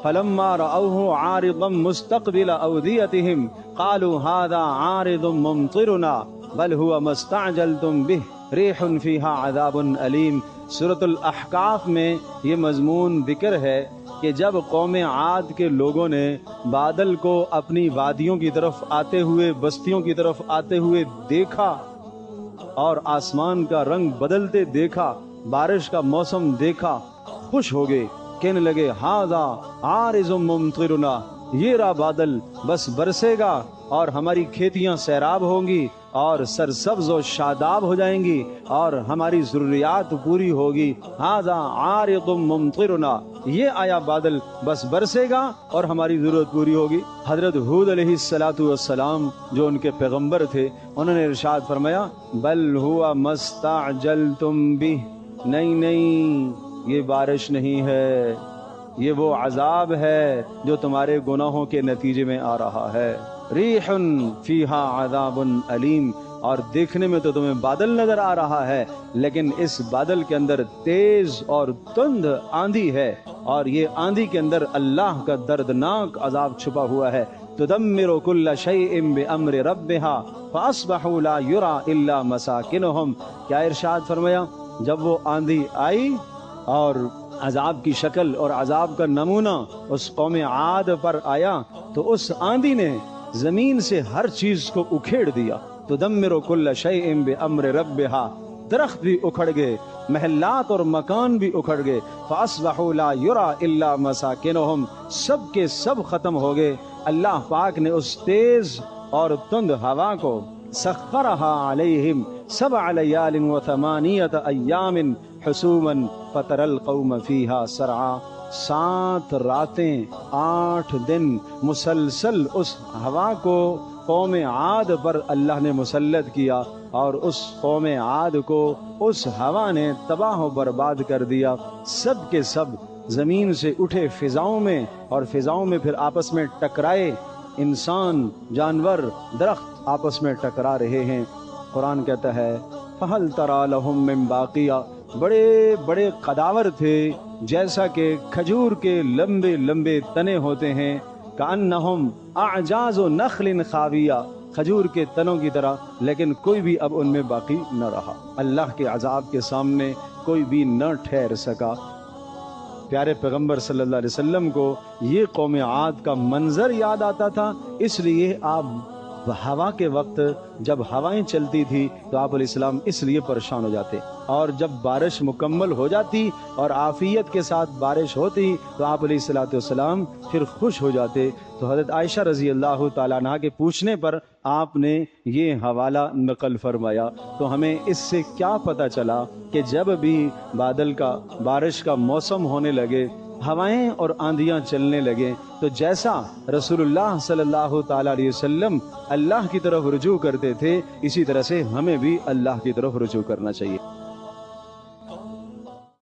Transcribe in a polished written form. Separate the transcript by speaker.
Speaker 1: فلما رأوه عارضا مستقبل أوديتهم قالوا هذا عارض ممطرنا بل هو ما استعجلتم به ريح فيها عذاب أليم۔ سورۃ الاحقاف میں یہ مضمون ذکر ہے کہ جب قوم عاد کے لوگوں نے بادل کو اپنی وادیوں کی طرف آتے ہوئے، بستیوں کی طرف آتے ہوئے دیکھا اور آسمان کا رنگ بدلتے دیکھا، بارش کا موسم دیکھا، خوش ہو گئے، کہنے لگے ھذا عارض ممطرنا، یہ رہا بادل، بس برسے گا اور ہماری کھیتیاں سیراب ہوں گی اور سرسبز و شاداب ہو جائیں گی اور ہماری ضروریات پوری ہوگی۔ ھذا عارض ممطرنا، یہ آیا بادل، بس برسے گا اور ہماری ضرورت پوری ہوگی۔ حضرت ہود علیہ السلام جو ان کے پیغمبر تھے، انہوں نے ارشاد فرمایا بل ہوا ما استعجلتم بہ، نہیں یہ بارش نہیں ہے، یہ وہ عذاب ہے جو تمہارے گناہوں کے نتیجے میں آ رہا ہے۔ ریح فیہا عذاب علیم، اور دیکھنے میں تو تمہیں بادل نظر آ رہا ہے، لیکن اس بادل کے اندر تیز اور تند آندھی ہے، اور یہ آندھی کے اندر اللہ کا دردناک عذاب چھپا ہوا ہے۔ تدمر کل شیء بامر ربھا فاصبحوا لا یری الا مساکنہم۔ کیا ارشاد فرمایا، جب وہ آندھی آئی اور عذاب کی شکل اور عذاب کا نمونہ اس قوم عاد پر آیا تو اس آندھی نے زمین سے ہر چیز کو اکھیڑ دیا۔ تدمر کل شیء بامر ربھا، درخت بھی اکھڑ گئے، محلات اور مکان بھی اکھڑ گئے۔ فاصبحوا لا یری الا مساکنہم، سب کے سب ختم ہو گئے۔ اللہ پاک نے اس تیز اور تند ہوا کو سخرھا علیہم 7 لیال و 8 ایام حسوما فتری القوم فیہا سرعا، 7 راتیں 8 دن مسلسل اس ہوا کو قوم عاد پر اللہ نے مسلط کیا، اور اس قوم عاد کو اس ہوا نے تباہ و برباد کر دیا۔ سب کے سب زمین سے اٹھے فضاؤں میں، اور فضاؤں میں پھر آپس میں ٹکرائے، انسان، جانور، درخت آپس میں ٹکرا رہے ہیں۔ قرآن کہتا ہے فَهَلْ تَرَى لَهُم مِّن بَاقِيَةٍ، بڑے بڑے قداور تھے، جیسا کہ کھجور کے لمبے لمبے تنے ہوتے ہیں، كَأَنَّهُمْ أَعْجَازُ نَخْلٍ خَاوِيَةٍ، کھجور کے تنوں کی طرح، لیکن کوئی بھی اب ان میں باقی نہ رہا۔ اللہ کے عذاب کے سامنے کوئی بھی نہ ٹھہر سکا۔ پیارے پیغمبر صلی اللہ علیہ وسلم کو یہ قوم عاد کا منظر یاد آتا تھا، اس لیے آپ ہوا کے وقت جب ہوائیں چلتی تھی تو آپ علیہ السلام اس لیے پریشان ہو جاتے، اور جب بارش مکمل ہو جاتی اور عافیت کے ساتھ بارش ہوتی تو آپ علیہ السلام پھر خوش ہو جاتے۔ تو حضرت عائشہ رضی اللہ تعالیٰ عنہ کے پوچھنے پر آپ نے یہ حوالہ نقل فرمایا۔ تو ہمیں اس سے کیا پتہ چلا کہ جب بھی بارش کا موسم ہونے لگے، ہوائیں اور آندھیاں چلنے لگیں، تو جیسا رسول اللہ صلی اللہ تعالیٰ علیہ وسلم اللہ کی طرف رجوع کرتے تھے، اسی طرح سے ہمیں بھی اللہ کی طرف رجوع کرنا چاہیے۔